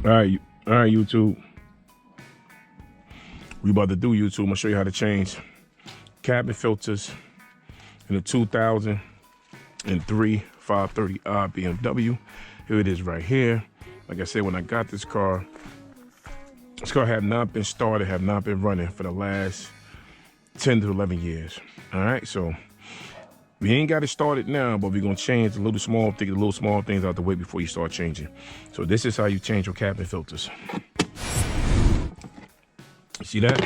All right, YouTube. We about to do YouTube. I'm gonna show you how to change cabin filters in a 2003 530i BMW. Here it is right here. Like I said, when I got this car had not been started, have not been running for the last 10 to 11 years. All right, so we ain't got it started now, but we're gonna change the little small things out the way before you start changing. So this is how you change your cabin filters. See that?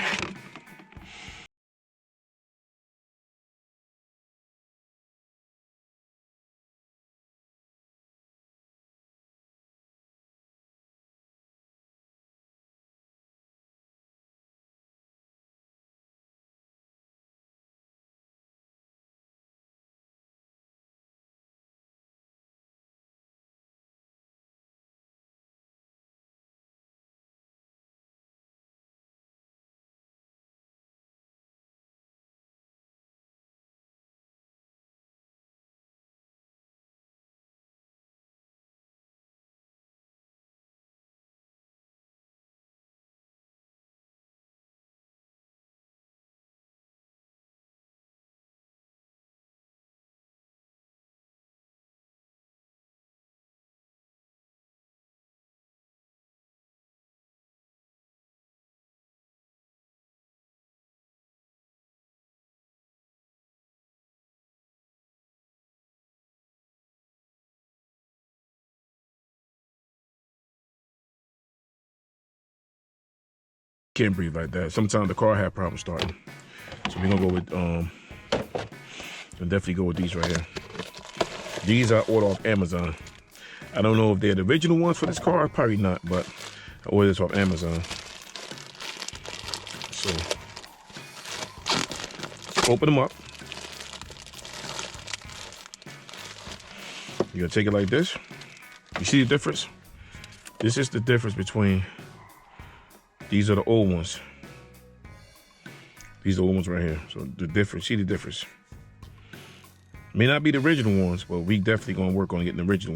Can't breathe like that. Sometimes the car had problems starting. So we're gonna go with I'll definitely go with these right here. These I ordered off Amazon. I don't know if they're the original ones for this car, probably not, but I ordered this off Amazon. So open them up. You're gonna take it like this. You see the difference? This is the difference between, these are the old ones. These are the old ones right here. So the difference, see the difference. May not be the original ones, but we definitely gonna work on getting the original.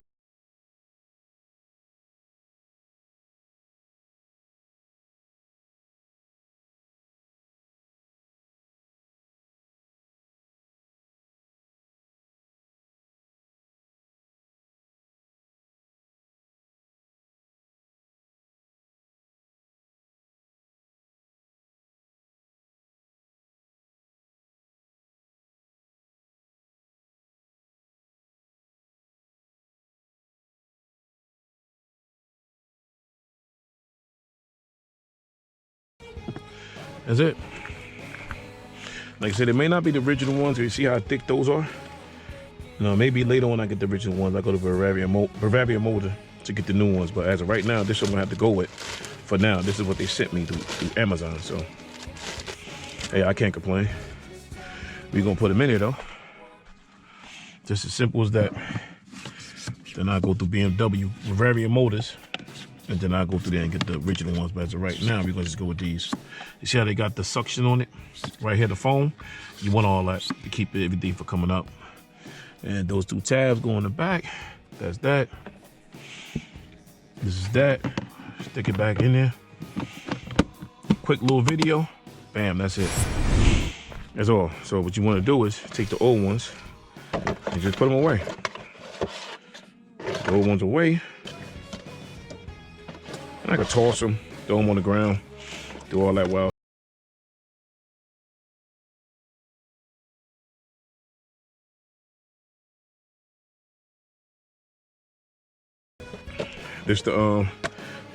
That's it. Like I said, it may not be the original ones. You see how thick those are? No, maybe later on I get the original ones. I go to Bavaria Motor to get the new ones. But as of right now, this is what I'm gonna have to go with. For now, this is what they sent me through Amazon. So, hey, I can't complain. We're gonna put them in here though. Just as simple as that. Then I go through BMW, Bavaria Motors, and then I go through there and get the original ones. But as of right now, we're gonna just go with these. You see how they got the suction on it? Right here, the foam. You want all that to keep everything from coming up. And those two tabs go in the back. That's that. This is that. Stick it back in there. Quick little video. Bam, that's it. That's all. So what you want to do is take the old ones and just put them away. The old ones away. And I can toss them, throw them on the ground, do all that while. This the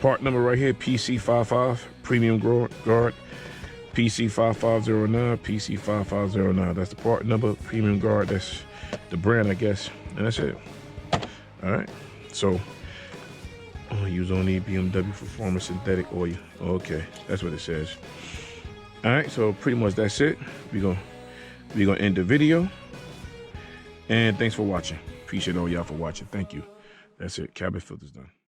part number right here, PC55 Premium Guard, PC5509, PC5509. That's the part number, Premium Guard. That's the brand, I guess, and that's it. All right, so use only BMW Performance Synthetic Oil. Okay, that's what it says. All right, so pretty much that's it. We're gonna end the video, and thanks for watching. Appreciate all y'all for watching. Thank you. That's it. Cabin filters done.